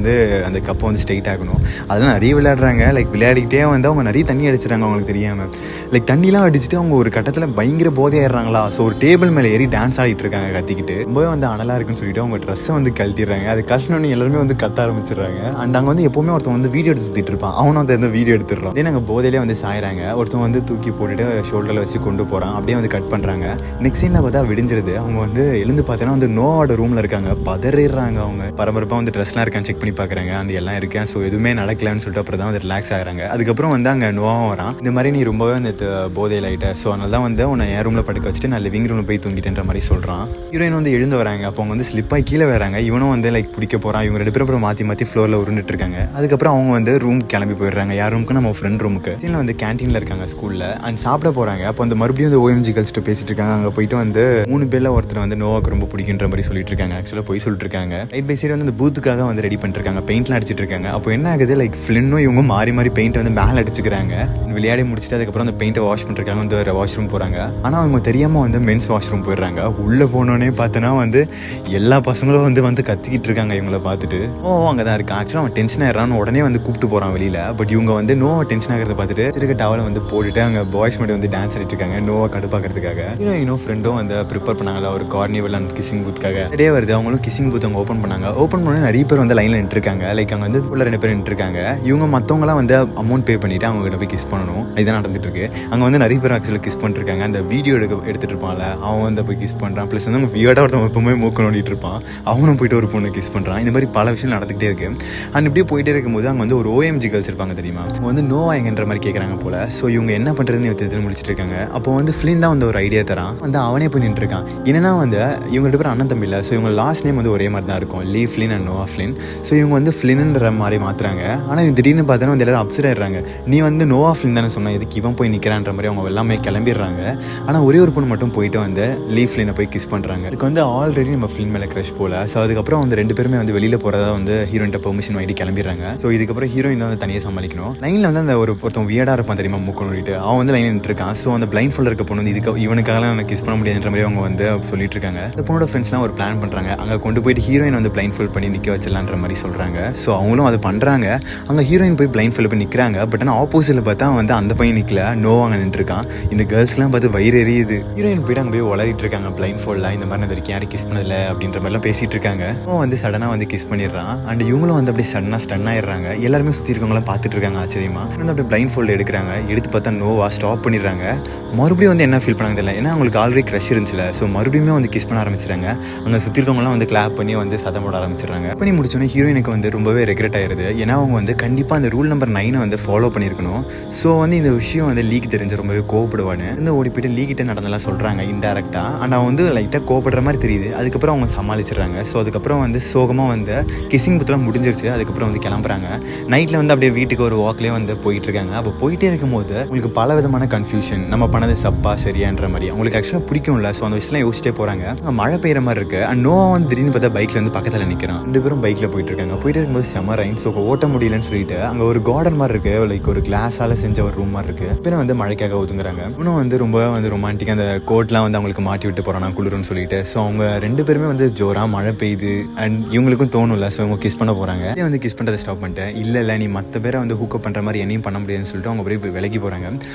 அந்த கப்பை வந்து ஸ்ட்ரெயிட் ஆகணும். அதெல்லாம் நிறைய விளையாடுறாங்க. லைக் விளையாடிக்கிட்டே வந்து அவங்க நிறைய தண்ணி அடிச்சிடறாங்க அவங்களுக்கு தெரியாமல். லைக் தண்ணிலாம் அடிச்சுட்டு அவங்க ஒரு கட்டத்தில் பயங்கர போதையாடுறாங்களா. ஸோ ஒரு டேபிள் மேலே ஏறி டான்ஸ் ஆடிட்டு இருக்காங்க கத்திக்கிட்டு. ரொம்பவே வந்து அனலாக இருக்குன்னு சொல்லிட்டு அவங்க ட்ரெஸ்ஸை வந்து கழட்டிடுறாங்க. அது கழட்டினோன்னு எல்லாருமே வந்து கத்த ஆரம்பிச்சிடுறாங்க. அண்ட் அங்கே வந்து எப்போவுமே ஒருத்தன் வந்து வீடியோ எடுத்து சுற்றிட்டு இருப்பான். அவனும் வந்து வீடியோ எடுத்துடுறான். இதே நாங்கள் போதையிலே வந்து சாயிறாங்க. ஒருத்தன் வந்து தூக்கி போட்டுட்டு ஷோல்டரில் வச்சு கொண்டு போகிறான். அப்படியே வந்து கட் பண்ணுறாங்க. நெக்ஸ்ட் சீனில் பார்த்தா விடிஞ்சிருது. அவங்க வந்து எழுந்து பார்த்தீங்கன்னா வந்து நோவோட ரூமில் இருக்காங்க. பதறிடுறாங்க. அவங்க பரபரப்பாக வந்து ட்ரெஸ்லாம் இருக்கான்னு செக் பண்ணி பார்க்குறாங்க. அந்த எல்லாம் இருக்கேன். ஸோ எதுவுமே நடக்கலன்னு சொல்லிட்டு அப்புறம் தான் வந்து ரிலாக்ஸ் ஆகிறாங்க. அதுக்கப்புறம் வந்து அங்கே நோவாவும் வரான். இந்த மாதிரி நீ ரொம்பவே வந்து போதையில் ஆகிட்ட. ஸோ அதனால தான் வந்து உன்னை என் ரூமில் படுக்க வச்சுட்டு நான் லிவிங் ரூமில் போய் தூங்கிட்டேன்ற மாதிரி சொல்கிறான். ஹீரோயின் வந்து எழுந்து வராங்க. அப்போ அவங்க வந்து ஸ்லிப்பாகி கீழே வராங்க. இவனும் வந்து லைக் பிடிக்க போகிறான். இவங்க ரெண்டு பேரும் அப்புறம் மாற்றி ஃப்ளோரில் உருண்டுட்டு இருக்காங்க. அதுக்கப்புறம் அவங்க வந்து ரூமுக்கு கிளம்பி போயிடுறாங்க. யார் ரூமுக்கு, நம்ம ஃப்ரெண்ட் ரூமுக்கு. சீனில் வந்து கேன்டீனில் இருக்காங்க ஸ்கூலில். அண்ட் சாப்பிட போகிறாங்க. அப்போ அந்த மறுபடியும் வந்து OMG கேர்ள்ஸ்ட்டு பேசிட்டு இருக்காங்க. அங்கே போயிட்டு வந்து 3 பேரில் ஒருத்தர் வந்து நோவாக்கு ரொம்ப பிடிக்குன்ற மாதிரி சொல்லிட்டு இருக்காங்க. ஆக்சுவலாக போய் சொல்லிட்டு இருக்காங்க. ரைட் பை சைடு வந்து அந்த பூத்துக்காக வந்து ரெடி பண்ணிருக்காங்க. பெயிண்ட்லாம் அடிச்சிட்டு இருக்காங்க. அப்போ என்ன ஆகுது, லைக் ஃபிளின்னும் இவங்க மாறி மாறி பெயிண்ட் வந்து மேலே அடிச்சுக்கிறாங்க. விளையாடி முடிச்சுட்டு அதுக்கப்புறம் அந்த பெயிண்ட்டை வாஷ் பண்ணிருக்காங்க. வந்து வாஷ்ரூம் போகிறாங்க. ஆனால் அவங்க தெரியாமல் வந்து மென்ஸ் வாஷ்ரூம் போயிடுறாங்க. உள்ளே போனோடனே பார்த்தோன்னா வந்து எல்லா பசங்களும் வந்து கத்திக்கிட்டு இருக்காங்க இவங்கள பார்த்துட்டு. அங்கே தான் இருக்கான். ஆக்சுவலாக அவன் டென்ஷன் ஆகிறான்னு உடனே வந்து கூப்பிட்டு போகிறான் வெளியில். பட் இவங்க வந்து நோவா டென்ஷன் ஆகிறத பார்த்துட்டு திருக்க டவலை வந்து போட்டுட்டு அங்கே பாய்ஸ் மட்டும் வந்து டான்ஸ் ஆடிட்டு இருக்காங்க நோவா கடுப்பாக்கிறதுக்காக. ஹீரோயினும் ஃப்ரெண்டும் வந்து ப்ரிப்பேர் பண்ணாங்களா ஒரு கார்னிவல் அண்ட் கிசிங் பூத்துக்காக. டே வருது. அவங்களும் கிசிங் பூத் அவங்க ஓப்பன் பண்ணாங்க. ஓப்பன் பண்ணி நிறைய பேர் வந்து லைனில் நின்றுருக்காங்க. லைக் அங்கே வந்து உள்ள 2 பேர் நின்றுருக்காங்க. இவங்க மற்றவங்களாம் வந்து அமௌண்ட் பே பண்ணிவிட்டு அவங்க கிட்ட போய் கிஸ் பண்ணணும். இதுதான் நடந்துட்டு இருக்கு. அங்கே வந்து நிறைய பேர் ஆக்சுவலாக கிஸ் பண்ணிருக்காங்க. அந்த வீடியோ எடுத்துட்டு இருப்பான்ல அவன் வந்து போய் கிஸ் பண்ணுறான். ப்ளஸ் வந்து வியர்டாக ஒருத்தவங்க எப்பவுமே மூக்க நோண்டிட்டு இருப்பான், அவனும் போயிட்டு ஒரு பொண்ணு கிஸ் பண்ணுறான். இந்த மாதிரி பல விஷயம் நடந்துகிட்டே இருக்கு. அண்ட் இப்படியே போயிட்டே இருக்கும்போது அங்கே வந்து ஒரு OMG கேர்ள்ஸ் இருப்பாங்க தெரியுமா, அவங்க வந்து நோவா எங்கன்ற மாதிரி கேட்குறாங்க போல. ஸோ இவங்க என்ன பண்ணுறதுன்னு தெரிஞ்சு முடிச்சுட்டு இருக்காங்க. அப்போ வந்து ஃப்ளின் தான் வந்து ஒரு ஐடியா தரான். வந்து அவனே போய் நின்று இருக்கான். என்னன்னா வந்து இவங்க 2 பேரும் அண்ணன் தம்பி இல்லை. ஸோ இவங்க லாஸ்ட் நேம் வந்து ஒரே மாதிரி தான் இருக்கும், Lee Flynn and Noah Flynn. So இவங்க வந்து ஃப்ளின்ன்ற மாதிரி மாற்றுறாங்க. ஆனால் திடீர்னு பார்த்தோன்னா வந்து எல்லாரும் அப்செட் ஆயிடுறாங்க. நீ வந்து நோவா ஃப்ளின் தானே சொன்ன, இதுக்கு இவன் போய் நிற்கிறான்ற மாதிரி அவங்க எல்லாமே கிளம்பிடுறாங்க. ஆனால் ஒரே ஒரு பொண்ணு மட்டும் போயிட்டு வந்து லீ ஃப்ளினை போய் கிஸ் பண்ணுறாங்க. இதுக்கு வந்து ஆல்ரெடி நம்ம ஃப்ளின் மேலே க்ரஷ் போல. ஸோ அதுக்கப்புறம் வந்து 2 பேருமே வந்து வெளியில் போகிறதா வந்து ஹீரோயின்ட்ட பெர்மிஷன் வாங்கிட்டு கிளம்பிடுறாங்க. ஸோ இதுக்கப்புறம் ஹீரோயின் தான் வந்து தனியாக சமாளிக்கணும். லைனில் வந்து அந்த ஒருத்தன் வியர்டாக இருப்பான் தெரியுமா, மூக்க நோண்டிட்டு, அவன் வந்து லைன் நின்று இருக்கான். ஸோ அந்த பிளைண்ட் ஃபோல்டர் இருக்க பொண்ணு வந்து இவனுக்காக எனக்கு கிஸ் பண்ண முடியாதுன்ற மாதிரி அவங்க வந்து சொல்லிட்டு இருக்காங்க. இந்த பொண்ணோட ஃப்ரெண்ட்ஸ்லாம் ஒரு பிளான் பண்ணுறாங்க, அங்கே கொண்டு போயிட்டு ஹீரோயின் வந்து பிளைண்ட் ஃபோல்ட் பண்ணி நிற்க வச்சிடலான்ற மாதிரி சொல்கிறாங்க. ஸோ அவங்களும் அதை பண்ணுறாங்க. அங்கே ஹீரோயின் போய் பிளைண்ட் ஃபோல்ட் பண்ணி நிற்கிறாங்க. பட் ஆனால் ஆப்போசிட்டில் பார்த்தா வந்து அந்த பையன் நிற்கல, நோவாங்க நின்றுருக்கான். இந்த கேர்ள்ஸ்லாம் பார்த்து வயிறு எரியுது. ஹீரோயின் போய்ட்டு அங்கே போய் வளரிட்டு இருக்காங்க பிளைண்ட் ஃபோல்டில், இந்த மாதிரி வரைக்கும் யாரும் கிஸ் பண்ணதில்லை அப்படின்ற மாதிரிலாம் பேசிகிட்டு இருக்காங்க. அவன் வந்து சடனாக வந்து கிஸ் பண்ணிடுறான். அண்ட் இவங்களும் வந்து அப்படியே சடனாக ஸ்டன் ஆயிடுறாங்க. எல்லாருமே சுற்றி இருக்கவங்களாம் பார்த்துட்டு இருக்காங்க ஆச்சரியமா. வந்து அப்படியே பிளைண்ட் ஃபோல்டு எடுக்கிறாங்க. எடுத்து பார்த்தா நோவா ஸ்டாப் பண்ணிடுறாங்க. மறுபடியும் வந்து என்ன ஃபீல் பண்ணாங்க தெரியல, ஏன்னா அவங்களுக்கு ஆல்ரெடி க்ரஷ் இருந்துச்சுல. ஸோ மறுபடியுமே வந்து கிஸ் பண்ண ஆரம்பிச்சிடுறாங்க. அங்கே சுற்றி இருக்கவங்களாம் வந்து கிளாப் பண்ணி வந்து சத்தம் போட ஆரம்பிச்சிடுறாங்க. பண்ணி முடிச்சோன்னே ஹீரோயினுக்கு வந்து ரொம்பவே ரெக்ரெட் ஆயிருது. ஏன்னா அவங்க வந்து கண்டிப்பாக அந்த ரூல் நம்பர் 9 வந்து ஃபாலோ பண்ணியிருக்கணும். ஸோ வந்து இந்த விஷயம் வந்து லீக் தெரிஞ்சு ரொம்பவே கோவப்படுவான்னு வந்து ஓடி போயிட்டு லீக்கிட்ட நடந்தெல்லாம் சொல்கிறாங்க இன்டெரக்டாக. அண்ட் அவன் வந்து லைட்டாக கோவப்படுற மாதிரி தெரியுது. அதுக்கப்புறம் அவங்க சமாளிச்சிடுறாங்க. ஸோ அதுக்கப்புறம் வந்து சோகமாக வந்து கிஸ்ஸிங் புத்தெல்லாம் முடிஞ்சிருச்சு. அதுக்கப்புறம் வந்து கிளம்புறாங்க. நைட்டில் வந்து அப்படியே வீட்டுக்கு ஒரு வாக்லேயே வந்து போயிட்டு இருக்காங்க. அப்போ போயிட்டே இருக்கும்போது உங்களுக்கு பல விதமான கன்ஃபியூஷன், நம்ம பண்ணது சப்பா சரியான்ற மாதிரி அவங்களுக்கு ஆக்சுவலாக பிடிக்கும்ல. ஸோ அந்த விஷயம்லாம் யோசிச்சிட்டே போகிறாங்க. மழை பெய்கிற மாதிரி இருக்குது. அண்ட் நோவா வந்து திடீர்னு பார்த்தா பைக்கில் வந்து பக்கத்தில் நிற்கிறான். 2 பேரும் பைக்கில் போயிட்டு இருக்காங்க. போயிட்டு இருக்கும்போது செம ரைன். ஸோ ஓட்ட முடியலன்னு சொல்லிட்டு அங்கே ஒரு கார்டன் மாதிரி இருக்குது, லைக் ஒரு கிளாஸால் செஞ்ச ஒரு ரூம் மாதிரி இருக்குது. பின்ன வந்து மழைக்காக ஒதுங்குறாங்க. இன்னும் வந்து ரொம்ப வந்து ரொமான்டிக்காக அந்த கோட்லாம் வந்து அவங்களுக்கு மாட்டி விட்டு போகிறான் குளிருன்னு சொல்லிட்டு. ஸோ அவங்க 2 பேருமே வந்து ஜோராக மழை பெய்யுது. அண்ட் இவங்களுக்கும் தோணும்ல. ஸோ அவங்க கிஸ் பண்ண போகிறாங்க. வந்து கிஸ் பண்ணுறதை ஸ்டாப் பண்ணிட்டேன். இல்லை நீ மற்ற பேரை வந்து ஹூக்கப் பண்ணுற மாதிரி என்னையும் பண்ண முடியாதுன்னு சொல்லிட்டு அவங்க போய் விலகி போகிறாங்க.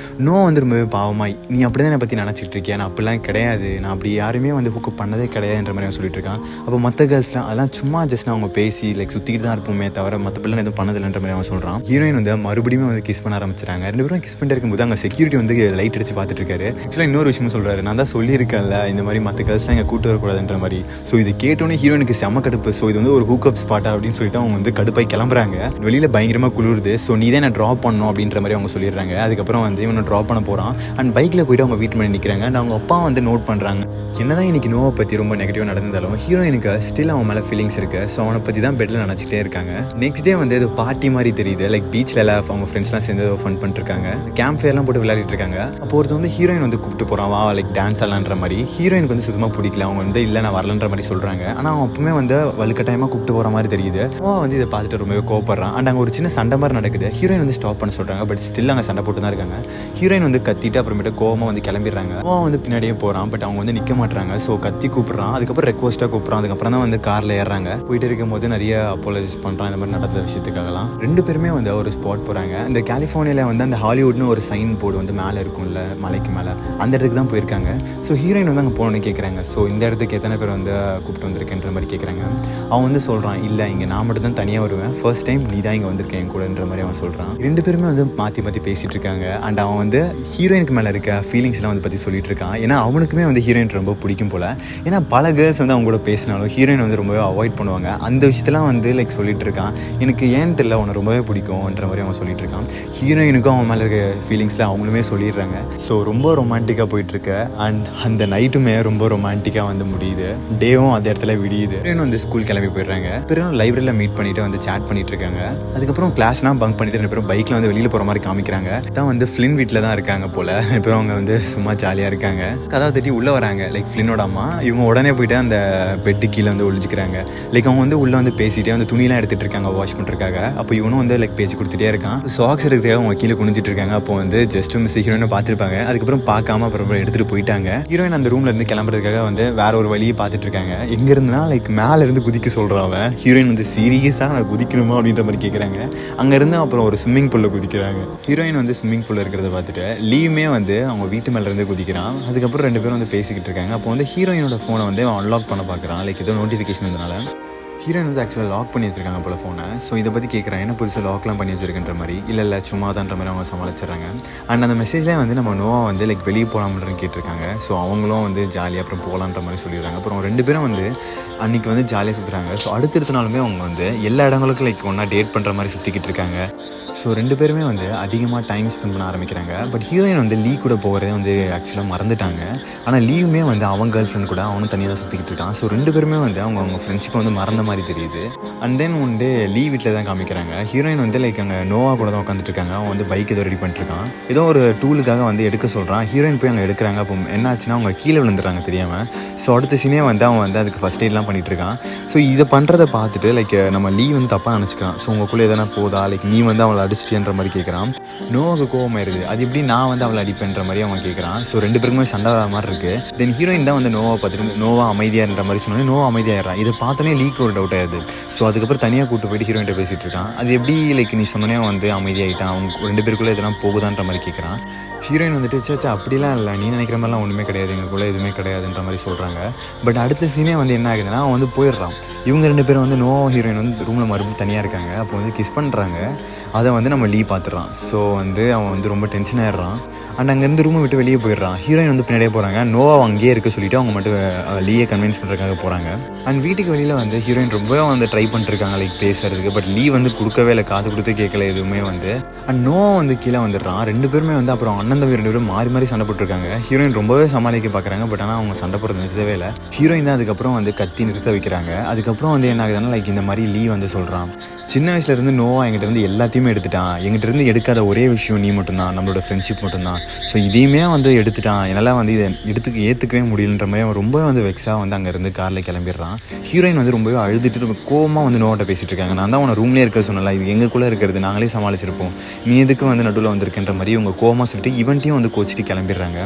நோ வந்து ரொம்பவே பாவமாய், நீ அப்படி தான் என்னை பற்றி நினச்சிட்டு இருக்கியா, நான் அப்படிலாம் கிடையாது, நான் அப்படி யாருமே வந்து ஹூக்கப் பண்ணதே கிடையாதுன்ற மாதிரி அவன் சொல்லிட்டு இருக்கான். அப்போ மற்ற கேர்ள்ஸ்லாம் அதெல்லாம் சும்மா ஜஸ்ட் அவங்க பேசி லைக் சுற்றிக்கிட்டு தான் இருப்போமே தவிர மற்ற பிள்ளை எதுவும் பண்ணதில்லைன்ற மாதிரி அவன் சொல்கிறான். ஹீரோயின் வந்து மறுபடியும் வந்து கிஸ் பண்ண ஆரம்பிச்சிட்டாங்க. 2 பேரும் கிஸ் பண்ணிட்டு இருக்கும்போது அங்கே செக்யூரிட்டி வந்து லைட் அடிச்சு பார்த்துட்டு இருக்காரு. ஆக்சுவலாக இன்னொரு விஷயமும் சொல்கிறாரு, நான் தான் சொல்லியிருக்கேன்ல இந்த மாதிரி மற்ற கேர்ள்ஸ்லாம் இங்கே கூட்டு வரக்கூடாதுன்ற மாதிரி. ஸோ இது கேட்டோன்னே ஹீரோயினுக்கு செம்ம கடுப்பு. ஸோ இது வந்து ஒரு ஹூக்கப் ஸ்பாட்டா அப்படின்னு சொல்லிட்டு அவங்க வந்து கடுப்பாய் கிளம்புறாங்க. வெளியில் பயங்கரமாக குளிருது. ஸோ நீ தான் நான் ட்ராப் பண்ணணும் அப்படின்ற மாதிரி அவங்க சொல்லிடுறாங்க. அதுக்கப்புறம் வந்து இவனை ட்ராப் பண்ண போகிறான். அண்ட் பைக்கில் போயிட்டு அவங்க வீட்டு பண்ணி நிற்கிறாங்க. அண்ட் அவங்க அப்பா வந்து நோட் பண்ணுறாங்க, என்னதான் இன்னைக்கு நோவை பற்றி ரொம்ப நெகட்டிவாக நடந்தாலும் ஹீரோயினுக்கு ஸ்டில் அவன் மேலே ஃபீலிங்ஸ் இருக்குது. ஸோ அவனை பற்றி தான் பெட்டில் நினச்சிட்டே இருக்காங்க. நெக்ஸ்ட் டே வந்து இது பார்ட்டி மாதிரி தெரியுது, லைக் பீச்சில் எல்லாம் அவங்க ஃப்ரெண்ட்ஸ்லாம் சேர்ந்து ஃபன் பண்ணிட்டுருக்காங்க. கேம்ப் ஃபேர்லாம் போட்டு விளையாடிட்டு இருக்காங்க. அப்போ ஒருத்தர் வந்து ஹீரோயின் வந்து கூப்பிட்டு போகிறான், வா லைக் டான்ஸ் ஆடலான்ற மாதிரி. ஹீரோயினுக்கு வந்து சுத்தமாக பிடிக்கல. அவங்க வந்து இல்லை நான் வரலன்ற மாதிரி சொல்கிறாங்க. ஆனால் அவன் அப்பவுமே வந்து வலுக்கட்டாயமாக கூப்பிட்டு போகிற மாதிரி தெரியுது. அவன் வந்து இதை பார்த்துட்டு ரொம்பவே கோவப்படுறான். அண்ட் அங்கே ஒரு சின்ன சண்டை மாதிரி நடக்குது. ஹீரோயின் வந்து ஸ்டாப் பண்ண சொல்கிறாங்க. பட் ஸ்டில் அங்கே சண்டை போட்டு தான் இருக்காங்க. ஹீரோயின் வந்து கத்திட்டு அப்புறமேட்டு கோவமாக வந்து கிளம்பிடுறாங்க. அவன் வந்து பின்னாடியே போகிறான். பட் அவங்க வந்து நிற்க மாட்டாங்க. ஸோ கத்தி கூப்பிட்றான். அதுக்கப்புறம் ரெக்வஸ்ட்டாக கூப்பிட்றான். அதுக்கப்புறம் தான் வந்து காரில் ஏறுறாங்க. போயிட்டு இருக்கும்போது நிறைய அப்பாலஜிஸ் பண்ணுறான் இந்த மாதிரி நடந்த விஷயத்துக்காகலாம். 2 பேருமே வந்து ஒரு ஸ்பாட் போகிறாங்க. இந்த கலிஃபோர்னியாவில் வந்து அந்த ஹாலிவுட்னு ஒரு சைன் போர்டு வந்து மேலே இருக்கும்ல, மலைக்கு மேலே, அந்த இடத்துக்கு தான் போயிருக்காங்க. ஸோ ஹீரோயின் வந்து அங்கே போகணுன்னு கேட்குறாங்க. ஸோ இந்த இடத்துக்கு எத்தனை பேர் வந்து கூப்பிட்டு வந்திருக்கேன்ற மாதிரி கேட்குறாங்க. அவன் வந்து சொல்கிறான், இல்லை இங்கே நான் மட்டும் தான் தனியாக வருவேன், ஃபர்ஸ்ட் டைம் நீ தான் இங்கே வந்திருக்கேன் என் கூடன்ற மாதிரி அவன் சொல்கிறான். 2 பேருமே வந்து மாற்றி மாற்றி பேசிகிட்டு இருக்காங்க. அண்ட் அவன் வந்து ஹீரோயினுக்கு மேலே இருக்க ஃபீலிங்ஸ்லாம் வந்து பற்றி சொல்லிட்டு இருக்கான். ஏன்னா அவனுக்குமே வந்து ஹீரோயின் ரொம்ப பிடிக்கும் போல். ஏன்னா பல கேர்ள்ஸ் வந்து அவங்க கூட பேசினாலும் ஹீரோயின் வந்து ரொம்பவே அவாய்ட் பண்ணுவாங்க. அந்த விஷயத்தெல்லாம் வந்து லைக் சொல்லிட்டு இருக்கான். எனக்கு ஏன்னு தெரியல அவனை ரொம்பவே பிடிக்கும்ன்ற மாதிரி அவன் சொல்லிட்டு இருக்கான். ஹீரோயினுக்கும் அவன் மேலே இருக்க ஃபீலிங்ஸ்லாம் அவங்களுமே சொல்லிடுறாங்க. ஸோ ரொம்ப ரொமான்டிக்காக போயிட்டுருக்கு. அண்ட் அந்த நைட்டுமே ரொம்ப ரொமான்டிக்காக வந்து முடியுது. டேவும் அந்த இடத்துல விடியுது. ஹீரோயின் வந்து ஸ்கூல் கிளம்பி போயிடுறாங்க. பிறகு லைப்ரரியில் மீட் பண்ணிட்டு வந்து சேட் பண்ணிட்டு இருக்காங்க. அதுக்கப்புறம் கிளாஸ்லாம் பங்க் பண்ணிட்டு 2 பேரும் பைக்கில் வந்து வெளியில் போகிற மாதிரி காமிக்கிறாங்க. தான் வந்து ஃப்ளின் வீட்டில் தான் இருக்காங்க போல. 2 பேரும் அவங்க வந்து சும்மா ஜாலியாக இருக்காங்க. கதவை தட்டி உள்ளே வராங்க லைக் ஃப்ளினோட அம்மா. இவங்க உடனே போயிட்டு அந்த பெட்டு கீழே வந்து ஒழிச்சிக்கிறாங்க. லைக் அவங்க வந்து உள்ளே வந்து பேசிகிட்டே வந்து துணியெல்லாம் எடுத்துகிட்டு இருக்காங்க வாஷ் பண்ணுறதுக்காக. அப்போ இவனும் வந்து லைக் பேச்சு கொடுத்துட்டே இருக்கான். சாக்ஸ் எடுக்கிறதுக்காக அவங்க கீழே குனிஞ்சிட்டு இருக்காங்க. அப்போ வந்து ஜஸ்ட் மிஸ் ஹீரோயினை பார்த்துருப்பாங்க. அதுக்கப்புறம் பார்க்காம அப்புறம் எடுத்துகிட்டு போயிட்டாங்க. ஹீரோயின் அந்த ரூம்ல இருந்து கிளம்புறதுக்காக வந்து வேற ஒரு வழியை பார்த்துட்டு இருக்காங்க. எங்க இருந்துனா லைக் மேலே இருந்து குதிக்க சொல்கிறான் அவன். ஹீரோயின் வந்து சீரியஸாக நான் குதிக்கணுமா அப்படின்ற மாதிரி கேட்குறாங்க. அங்கேருந்து அப்புறம் ஒரு ஸ்விம்மிங் பூலில் குதிக்கிறாங்க. ஹீரோயின் வந்து ஸ்விம்மிங் பூலில் இருக்கிறத பார்த்துட்டு லீவுமே வந்து அவங்க வீட்டு மேலே இருந்து குதிக்கிறான். அதுக்கப்புறம் 2 பேரும் வந்து பேசிக்கிட்டு இருக்காங்க. அப்போ வந்து ஹீரோயினோட ஃபோனை வந்து அவன் அன்லாக் பண்ண பார்க்குறான். லைக் ஏதோ நோட்டிஃபிகேஷன் இருந்தனால ஹீரோயின் வந்து ஆக்சுவலாக லாக் பண்ணி வச்சிருக்காங்க போல ஃபோனை. ஸோ இதை பற்றி கேட்குறேன், என்ன புதுசாக லாக்லாம் பண்ணி வச்சிருக்கின்ற மாதிரி. இல்லை சும்மா தான்ற மாதிரி அவங்க சமாளிச்சிடுறாங்க. அண்ட் அந்த மெசேஜ்லேயே வந்து நம்ம நோவா வந்து லைக் வெளியே போகலாம்னு கேட்டிருக்காங்க. ஸோ அவங்களும் வந்து ஜாலியாக அப்புறம் போகலான்ற மாதிரி சொல்லிடுறாங்க. அப்புறம் 2 பேரும் வந்து அன்றைக்கி வந்து ஜாலியாக சுற்றுறாங்க. ஸோ அடுத்த நாளுமே அவங்க வந்து எல்லா இடங்களுக்கும் லைக் ஒன்றா டேட் பண்ணுற மாதிரி சுற்றிக்கிட்டு இருக்காங்க. ஸோ 2 பேருமே வந்து அதிகமாக டைம் ஸ்பெண்ட் பண்ண ஆரம்பிக்கிறாங்க. பட் ஹீரோயின் வந்து லீ கூட போகிறதே வந்து ஆக்சுவலாக மறந்துட்டாங்க. ஆனால் லீவுமே வந்து அவங்க கேர்ள் ஃப்ரெண்ட் கூட அவனும் தனியாக தான் சுற்றிக்கிட்டு இருக்கான். ஸோ 2 பேருமே வந்து அவங்க ஃப்ரெண்ட்ஷிப்பை வந்து மறந்த மாதிரி தெரியுது. அண்ட் தென் ஒன் டே லீ வீட்டில் தான் காமிக்கிறாங்க. ஹீரோயின் வந்து லைக் அங்கே நோவா கூட தான் உட்காந்துட்டு இருக்காங்க. அவன் வந்து பைக் ஏதோ ரெடி பண்ணிட்டுருக்கான். ஏதோ ஒரு டூலுக்காக வந்து எடுக்க சொல்கிறான். ஹீரோயின் போய் அங்கே எடுக்கிறாங்க. அப்போ என்ன ஆச்சுன்னா அவங்க கீழே விழுந்துடுறாங்க தெரியாமல். ஸோ அடுத்த சீனே வந்து அவன் வந்து அதுக்கு ஃபஸ்ட் எய்ட்லாம் பண்ணிட்டு இருக்கான். ஸோ இதை பண்ணுறதை பார்த்துட்டு லைக் நம்ம லீ வந்து தப்பாக நினச்சிக்கிறான். ஸோ உங்களுக்குள்ளே எதனா போதா, லைக் நீ வந்து அவளை அடிச்சிட்டேன்ற மாதிரி கேட்குறான். நோவாக்கு கோவமாயிருது. அது எப்படி நான் வந்து அவளை அடிப்பேன்ற மாதிரி அவன் கேட்குறான். ஸோ 2 பேருக்குமே சண்டை வர மாதிரி இருக்குது. தென் ஹீரோயின் தான் வந்து நோவா பார்த்துட்டு நோவா அமைதியாகிற மாதிரி சொன்னோன்னே நோவா அமைதியாகிறான். இதை பார்த்தோன்னே லீக்கு ஒரு டவுட் ஆயிடுது. ஸோ அதுக்கப்புறம் தனியாக கூட்டு போயிட்டு ஹீரோயின்ட்ட பேசிகிட்டு இருக்கான். அது எப்படி லைக் நீ சொன்னோன்னே வந்து அமைதியாகிட்டான், அவங்க 2 பேருக்குள்ளே எதனா போகுதான்ற மாதிரி கேட்குறான். ஹீரோயின் வந்துட்டு சேச்சா அப்படிலாம் இல்லை, நீ நினைக்கிற மாதிரிலாம் ஒன்றுமே கிடையாது, எங்களுக்குள்ளே எதுவுமே கிடையாதுன்ற மாதிரி சொல்கிறாங்க. பட் அடுத்த சீனே வந்து என்ன ஆகுதுன்னா அவன் வந்து போயிடுறான். இவங்க 2 பேரும் வந்து நோவா ஹீரோயின் வந்து ரூமில் மறுபடியும் தனியாக இருக்காங்க. அப்போ வந்து கிஸ் பண்ணுறாங்க. அதை வந்து நம்ம லீ பார்த்துறான். ஸோ வந்து அவன் வந்து ரொம்ப டென்ஷன் ஆகிடுறான். அண்ட் அங்கேருந்து ரூமை விட்டு வெளியே போயிடுறான். ஹீரோயின் வந்து பின்னாடியே போகிறாங்க. நோவா அங்கேயே இருக்க சொல்லிவிட்டு அவங்க மட்டும் லீயை கன்வின்ஸ் பண்ணுறதுக்காக போகிறாங்க. அண்ட் வீட்டுக்கு வெளியில் வந்து ஹீரோயின் ரொம்பவே வந்து ட்ரை பண்ணிட்டுருக்காங்க லைக் பேசுறதுக்கு. பட் லீ வந்து கொடுக்கவே இல்லை, காது கொடுத்து கேட்கல எதுவுமே வந்து. அண்ட் நோவா வந்து கீழே வந்துடுறான். 2 பேருமே வந்து அப்புறம் அண்ணன் தம்பி 2 பேரும் மாறி சண்டை போட்டுருக்காங்க. ஹீரோயின் ரொம்பவே சமாளிக்க பார்க்குறாங்க. பட் ஆனால் அவங்க சண்டை போடுறது நிறுத்தவே இல்லை. ஹீரோயின் தான் அதுக்கப்புறம் வந்து கத்தி நிறுத்த வைக்கிறாங்க. அதுக்கப்புறம் வந்து என்ன ஆகுதுன்னா லைக் இந்த மாதிரி லீ வந்து சொல்கிறான், சின்ன வயசுலேருந்து நோவா எங்கிட்ட இருந்து எல்லாத்தையுமே எடுத்துட்டான். எங்கிட்ட இருந்து எடுக்காத ஒரே விஷயம் நீ மட்டும்தான், நம்மளோட ஃப்ரெண்ட்ஷிப் மட்டும்தான். ஸோ இதையுமே வந்து எடுத்துட்டான், என்னால் வந்து இதை ஏற்றுக்கவே முடியலன்ற மாதிரி அவன் ரொம்பவே வந்து வெக்ஸாக வந்து அங்கேருந்து காரில் கிளம்பிடுறான். ஹீரோயின் வந்து ரொம்பவே அழுதுட்டு ரொம்ப கோவமாக வந்து நோவாட்ட பேசிகிட்டு இருக்காங்க. நான் தான் உன ரூம்லேயே இருக்க சொன்னல, இது எங்களுக்குள்ளே இருக்கிறது, நாங்களே சமாளிச்சிருப்போம், நீ எதுக்கு வந்து நடுவில் வந்திருக்கின்ற மாதிரி இவங்க கோவமாக சொல்லிட்டு இவன்ட்டையும் வந்து கோச்சிட்டு கிளம்பிடுறாங்க.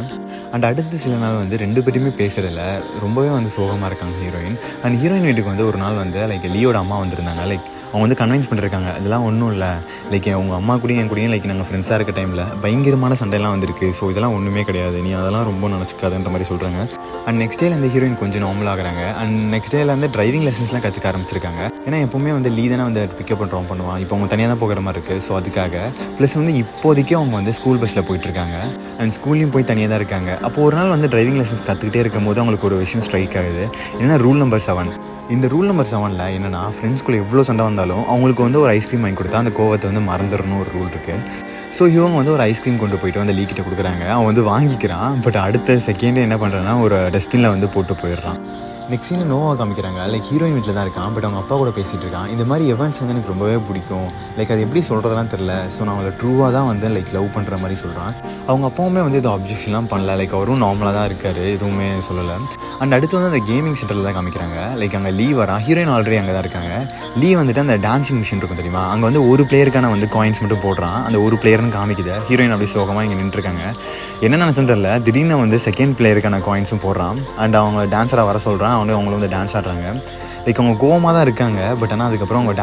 அண்ட் அடுத்து சில நாள் வந்து 2 பேருமே பேசுறதில்ல, ரொம்பவே வந்து சோகமாக இருக்காங்க ஹீரோயின். அண்ட் ஹீரோயின் வீட்டுக்கு வந்து ஒரு நாள் வந்து லைக் லீயோட அம்மா வந்திருந்தாங்க. லைக் அவங்க வந்து கன்வின்ஸ் பண்ணிருக்காங்க, இதெல்லாம் ஒன்றும் இல்லை, லைக் உங்கள் அம்மா கூடயும் என் கூடயும் லைக் நாங்கள் ஃப்ரெண்ட்ஸாக இருக்க டைமில் பயங்கரமான சண்டைலாம் வந்திருக்கு. ஸோ இதெல்லாம் ஒன்றுமே கிடையாது, நீ அதெல்லாம் ரொம்ப நினச்சிக்காதுன்ற மாதிரி சொல்கிறாங்க. அண்ட் நெக்ஸ்ட் டேல இந்த ஹீரோயின் கொஞ்சம் நார்மல் ஆகுறாங்க. அண்ட் நெக்ஸ்ட் டேல வந்து டிரைவிங் லைசன்ஸ்லாம் கற்றுக்க ஆரம்பிச்சிருக்காங்க. ஏன்னா எப்பவுமே வந்து லீ தானே வந்து பிக்கப் பண்ணுறோம் பண்ணுவான். இப்போ அவங்க தனியாக தான் போகிற மாதிரி இருக்குது. ஸோ அதுக்காக ப்ளஸ் வந்து இப்போதைக்கு அவங்க வந்து ஸ்கூல் பஸ்ஸில் போயிட்டுருக்காங்க. அண்ட் ஸ்கூல்லையும் போய் தனியாக தான் இருக்காங்க. அப்போ ஒரு நாள் வந்து டிரைவிங் லைசன்ஸ் கற்றுக்கிட்டே இருக்கும்போது அவங்களுக்கு ஒரு விஷயம் ஸ்ட்ரைக் ஆகுது. என்னென்னா ரூல் நம்பர் 7. இந்த ரூல் நம்பர் 7ல் என்னென்னா ஃப்ரெண்ட்ஸ்குள்ளே எவ்வளோ சண்டை வந்தாலும் அவங்களுக்கு வந்து ஒரு ஐஸ்கிரீம் வாங்கி கொடுத்தா அந்த கோவத்தை வந்து மறந்துடணும் ஒரு ரூல் இருக்குது. ஸோ இவங்க வந்து ஒரு ஐஸ்கிரீம் கொண்டு போயிட்டு வந்து லீக்கிட்ட கொடுக்குறாங்க. அவன் வந்து வாங்கிக்கிறான். பட் அடுத்த செகண்டே என்ன பண்ணுறான்னா ஒரு டஸ்ட்பினில் வந்து போட்டு போயிடுறான். நெக்ஸ்ட் சீன் நோவா காமிக்கிறாங்க. லைக் ஹீரோயின் வீட்டில் தான் இருக்கான். பட் அவங்க அப்பா கூட பேசிகிட்டு இருக்கான். இந்த மாதிரி எவெண்ட்ஸ் வந்து எனக்கு ரொம்பவே பிடிக்கும், லைக் அது எப்படி சொல்கிறதெல்லாம் தெரில. ஸோ நான் அவளை ட்ரூவாக தான் வந்து லைக் லவ் பண்ணுற மாதிரி சொல்கிறான். அவங்க அப்பாவுமே வந்து எதுவும் அப்ஜெக்ஷன்லாம் பண்ணல, லைக் அவரும் நார்மலாக தான் இருக்கார், எதுவுமே சொல்லலை. அண்ட் அடுத்து வந்து அந்த கேமிங் சென்டரில் தான் காமிக்கிறாங்க. லைக் அங்கே லீ வரா. ஹீரோயின் ஆல்ரெடி அங்கே தான் இருக்காங்க. லீ வந்துட்டு அந்த டான்ஸிங் மிஷின் இருக்கும் தெரியுமா, அங்கே வந்து ஒரு பிளேயருக்கான வந்து காயின்ஸ் மட்டும் போடுறான். அந்த ஒரு பிளேயர்னு காமிக்குது. ஹீரோயின் அப்படி சோகமாக இங்கே நின்றுருக்காங்க. என்ன நினச்சேன்னு தெரில, திடீர்னு வந்து செகண்ட் பிளேயருக்கான காயின்ஸும் போடுறான். அண்ட் அவங்க டான்ஸராக வர சொல்கிறான். அவங்களும் வந்து டான்ஸ் ஆடுறாங்க. லைக் அவங்க கோவமாக தான் இருக்காங்க. பட் ஆனால் அதுக்கப்புறம் அவங்க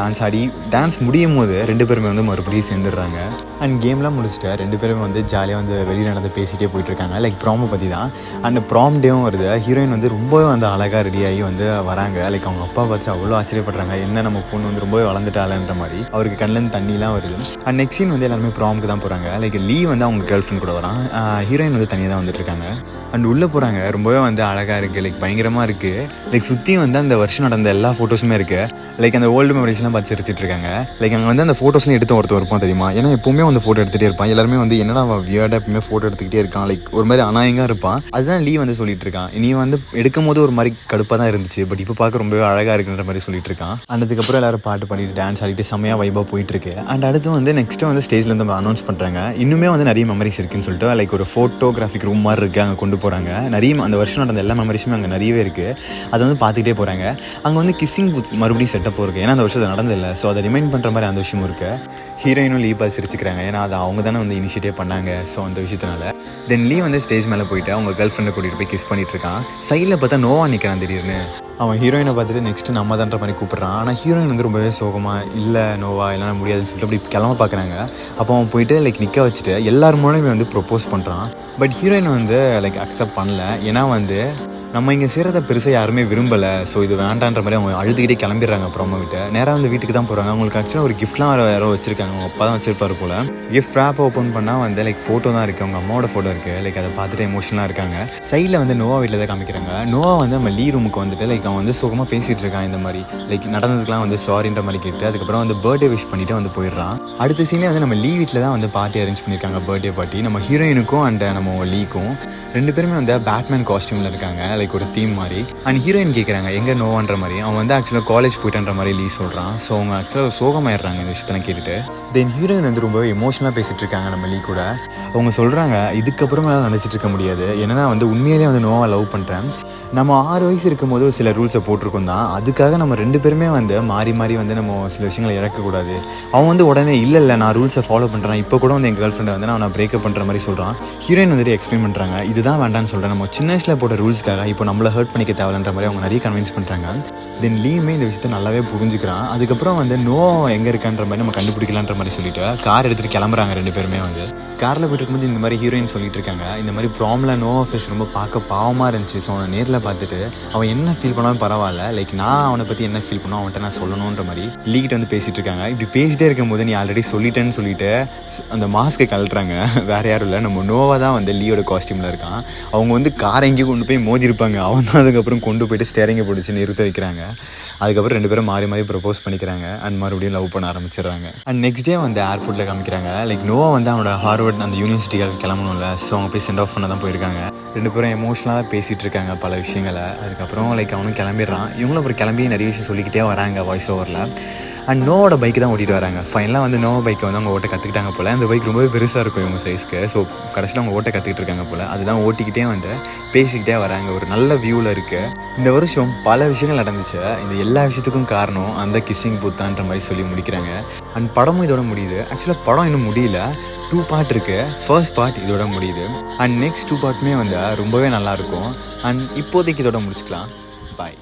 டான்ஸ் முடியும் போது 2 பேருமே வந்து மறுபடியும் சேர்ந்துடுறாங்க. அண்ட் கேம்லாம் முடிச்சுட்டு 2 பேருமே வந்து ஜாலியாக வந்து வெளியே நடந்து பேசிகிட்டே போயிட்டுருக்காங்க. லைக் ப்ராமை பற்றி தான். அண்ட் ப்ராம் டேவும் வருது. ஹீரோயின் வந்து ரொம்பவே வந்து அழகாக ரெடியாகி வந்து வராங்க. லைக் அவங்க அப்பா பார்த்து அவ்வளோ ஆச்சரியப்படுறாங்க, என்ன நம்ம பொண்ணு வந்து ரொம்பவே வளர்ந்துட்டாளன்ற மாதிரி. அவருக்கு கண்ணிலேருந்து தண்ணிலாம் வருது. அண்ட் நெக்ஸ்ட் சீன் வந்து எல்லாருமே ப்ராமுக்கு தான் போகிறாங்க. லைக் லீ வந்து அவங்க கேர்ள் ஃப்ரெண்ட் கூட வரான். ஹீரோயின் வந்து தனியாக தான் வந்துட்டுருக்காங்க. அண்ட் உள்ளே போகிறாங்க. ரொம்பவே வந்து அழகாக இருக்குது, லைக் பயங்கரமாக இருக்குது. லைக் சுற்றி வந்து அந்த வருஷம் நடந்த எல்லா ஃபோட்டோஸுமே இருக்குது. லைக் அந்த ஓல்டு மெமரிஸ்லாம் பார்த்து சிரிச்சிட்டு இருக்காங்க. லைக் அங்கே வந்து அந்த ஃபோட்டோஸ்லாம் எடுத்து ஒருத்தர் இருப்பான் தெரியுமா, ஏன்னா எப்பவுமே வந்து ஃபோட்டோ எடுத்துகிட்டே இருப்பான். எல்லாருமே வந்து என்னடா வியர்டாக எப்பவுமே ஃபோட்டோ எடுத்துக்கிட்டே இருக்கான், லைக் ஒரு மாதிரி அநாயகமாக இருப்பான். அதுதான் லீ வந்து சொல்லிட்டு இருக்கான், நீ வந்து எடுக்கும் போது ஒரு மாதிரி கடுப்பாக தான் இருந்துச்சு, பட் இப்போ பார்க்க ரொம்பவே அழகாக இருக்குன்ற மாதிரி சொல்லிட்டு இருக்கான். அண்ட் அதுக்கப்புறம் எல்லாரும் பாட்டு பண்ணிட்டு டான்ஸ் ஆடிட்டு செம்மையாக வைபாக போயிட்டு இருக்கு. அண்ட் அடுத்து வந்து நெக்ஸ்ட்டு வந்து ஸ்டேஜில் வந்து அனௌன்ஸ் பண்ணுறாங்க. இன்னுமே வந்து நிறைய மெமரிஸ் இருக்குன்னு சொல்லிட்டு லைக் ஒரு ஃபோட்டோகிராஃபிக் ரூம் மாதிரி இருக்குது, அங்கே கொண்டு போகிறாங்க. நிறைய அந்த வருஷம் நடந்த எல்லா மெமரிஸுமே அங்கே நிறையவே இருக்குது. அதை வந்து பார்த்துக்கிட்டே போகிறாங்க. அங்கே வந்து கிஸ்ஸிங் பூத் மறுபடியும் செட்டப் இருக்குது. ஏன்னா அந்த வருஷம் நடந்தில்லை. ஸோ அதை ரிமைண்ட் பண்ணுற மாதிரி அந்த விஷயமும் இருக்குது. ஹீரோயினும் லீப்பாக சிரிச்சுக்கிறாங்க. ஏன்னா அதை அவங்க தானே வந்து இனிஷியேட்டிவ் பண்ணாங்க. ஸோ அந்த விஷயத்தினால தென் லீ வந்து ஸ்டேஜ் மேலே போயிட்டு அவங்க கேர்ள் ஃப்ரெண்டை கூட்டிகிட்டு போய் கிஸ் பண்ணிட்டு இருக்கான். சைடில் பார்த்தா நோவா நிற்கிறான் திடீர்னு. அவன் ஹீரோயினை பார்த்துட்டு நெக்ஸ்ட் நம்ம தான்ற மாதிரி கூப்பிட்றான். ஆனால் ஹீரோயின் வந்து ரொம்பவே சோகமாக இல்லை நோவா இல்லைனா முடியாதுன்னு சொல்லிட்டு அப்படி கிளம்ப பார்க்குறாங்க. அப்போ அவன் போயிட்டு நிற்க வச்சுட்டு எல்லாரும் மூலமே வந்து ப்ரொப்போஸ் பண்ணுறான். பட் ஹீரோயின் வந்து அக்செப்ட் பண்ணல. ஏன்னா வந்து நம்ம இங்கே செய்கிறத பெருசாக யாருமே விரும்பலை, ஸோ இது வேண்டான்ற மாதிரி அவங்க அழுதுகிட்டே கிளம்பிடுறாங்க. அப்புறம் அவங்க கிட்ட நேராக வந்து வீட்டுக்கு தான் போகிறாங்க. அவங்களுக்கு ஆக்சுவலாக ஒரு கிஃப்ட்லாம் யாரோ வச்சிருக்காங்க, அவங்க அப்பா தான் வச்சிருப்பாரு போல். கிஃப்ட் ரேப் ஓப்பன் பண்ணால் வந்து ஃபோட்டோ தான் இருக்குது, அவங்க அம்மாவோட ஃபோட்டோ இருக்குது. அதை பார்த்துட்டு எமோஷனலாக இருக்காங்க. சைடில் வந்து நோவா வீட்டில் தான் காமிக்கிறாங்க. நோவா வந்து நம்ம லீ ரூமுக்கு வந்துட்டு அவன் வந்து சுகமாக பேசிகிட்டு இருக்கான். இந்த மாதிரி நடந்ததுக்கெலாம் வந்து சாரின்ற மாதிரி கேட்டு அதுக்கப்புறம் வந்து பர்த்டே விஷ் பண்ணிவிட்டு வந்து போயிடுறான். அடுத்த சீனே வந்து நம்ம லீ வீட்டில் தான் வந்து பார்ட்டி அரேஞ்ச் பண்ணியிருக்காங்க, பர்த்டே பார்ட்டி. நம்ம ஹீரோயினுக்கும் அண்ட் நம்ம லீக்கும் 2 பேருமே வந்து பேட்மேன் காஸ்டியூமில் இருக்காங்க, ஒரு தீம் மாதிரி. அண்ட் ஹீரோயின் கேட்குறாங்க எங்கே நோவான்ற மாதிரி. அவன் வந்து ஆக்சுவலாக காலேஜ் போயிட்டான்ற மாதிரி லீ சொல்கிறான். ஸோ அவங்க ஆக்சுவலாக சோகமாயிடுறாங்க இந்த விஷயத்தெல்லாம் கேட்டுட்டு. தென் ஹீரோயின் வந்து ரொம்ப எமோஷனலாக பேசிகிட்டு இருக்காங்க நம்ம லீ கூட. அவங்க சொல்கிறாங்க இதுக்கப்புறமே நினச்சிட்டு இருக்க முடியாது, ஏன்னா வந்து உண்மையிலேயே வந்து நோவா லவ் பண்ணுறேன். நம்ம 6 வயசு இருக்கும்போது சில ரூல்ஸை போட்டிருக்கோம் தான், அதுக்காக நம்ம 2 பேருமே வந்து மாறி மாறி வந்து நம்ம சில விஷயங்களை இழக்கக்கூடாது. அவன் வந்து உடனே இல்லை நான் ரூல்ஸை ஃபாலோ பண்ணுறேன், இப்போ கூட வந்து என் கேர்ள் ஃப்ரெண்டை வந்து நான் பிரேக்கப் பண்ணுற மாதிரி சொல்கிறான். ஹீரோயின் வந்துட்டு எக்ஸ்பிளைன் பண்ணுறாங்க இதுதான் வேண்டான்னு சொல்கிறேன், நம்ம சின்ன வயசில் போட்ட ரூல்ஸ்க்காக இப்போ நம்மளை ஹர்ட் பண்ணிக்க தேவைன்ற மாதிரி அவங்க நிறைய கன்வின்ஸ் பண்ணுறாங்க. தென் லீயுமே இந்த விஷயத்தை நல்லாவே புரிஞ்சுக்கிறான். அதுக்கப்புறம் வந்து நோவா எங்கே இருக்கான்ற மாதிரி நம்ம கண்டுபிடிக்கலான்ற மாதிரி சொல்லிட்டு கார் எடுத்துகிட்டு கிளம்புறாங்க 2 பேருமே. வந்து காரில் போயிட்டு இருக்கும்போது இந்த மாதிரி ஹீரோயின் சொல்லிட்டு இருக்காங்க, இந்த மாதிரி ப்ராம்ல நோவா ஃபேஸ் ரொம்ப பார்க்க பாவமாக இருந்துச்சு, ஸோ அவனை நேரில் பார்த்துட்டு அவன் என்ன ஃபீல் பண்ணாலும் பரவாயில்ல, நான் அவனை பற்றி என்ன ஃபீல் பண்ணோம் அவன்கிட்ட நான் சொல்லணுன்ற மாதிரி லீக்கிட்ட வந்து பேசிகிட்டு இருக்காங்க. இப்படி பேசிகிட்டே இருக்கும்போது நீ ஆல்ரெடி சொல்லிட்டேன்னு சொல்லிட்டு அந்த மாஸ்க்கை கழட்டுறாங்க. வேறு யாரும் இல்லை, நம்ம நோவா தான் வந்து லீயோட காஸ்டியூமில் இருக்கான். அவங்க வந்து காரை எங்கேயும் கொண்டு போய் மோதி இருப்பாங்க, அவன் தான் அதுக்கப்புறம் கொண்டு போயிட்டு ஸ்டேரிங்கை பிடிச்சி நிறுத்த வைக்கிறாங்க. அதுக்கப்புறம் 2 பேரும் மாறி மாறி ப்ரப்போஸ் பண்ணிக்கிறாங்க அண்ட் மறுபடியும் லவ் பண்ண ஆரம்பிச்சிடுறாங்க. அண்ட் நெக்ஸ்ட் டே வந்து ஏர்போர்ட்டில் காமிக்கிறாங்க. நோவா வந்து அவனோட ஹார்வர்ட் அந்த யூனிவர்சிட்டிக்காக கிளம்பணும்ல, ஸோ அவங்க போய் சென்ட் ஆஃப் பண்ண தான் போயிருக்காங்க. 2 பேரும் எமோஷனலாக பேசிகிட்டு இருக்காங்க பல விஷயங்களை. அதுக்கப்புறம் அவனும் கிளம்பிடுறான். இவங்களும் அப்புறம் கிளம்பி நிறைய விஷயம் சொல்லிக்கிட்டே வராங்க வாய்ஸ் ஓவரில். அண்ட் நோவோட பைக்கு தான் ஓட்டிகிட்டு வராங்க. ஃபைனலாக வந்து நோவா பைக்கை வந்து அவங்க ஓட்ட கற்றுக்கிட்டாங்க போல். அந்த பைக் ரொம்பவே பெருசாக இருக்கும் இவங்க சைஸ்க்கு. ஸோ கடைசியில் அவங்க ஓட்ட கற்றுக்கிட்டு இருக்காங்க போல். அதுதான் ஓட்டிக்கிட்டே வந்து பேசிக்கிட்டே வராங்க. ஒரு நல்ல வியூவில் இருக்குது. இந்த வருஷம் பல விஷயங்கள் நடந்துச்சு. இந்த எல்லா விஷயத்துக்கும் காரணம் அந்த கிஸ்ஸிங் பூத்தான்ற மாதிரி சொல்லி முடிக்கிறாங்க. அண்ட் படமும் இதோட முடியுது. ஆக்சுவலாக படம் இன்னும் முடியல, 2 பார்ட் இருக்குது. ஃபர்ஸ்ட் பார்ட் இதோட முடியுது. அண்ட் நெக்ஸ்ட் 2 பார்ட்டுமே வந்து ரொம்பவே நல்லாயிருக்கும். அண்ட் இப்போதைக்கு இதோட முடிச்சுக்கலாம். பாய்.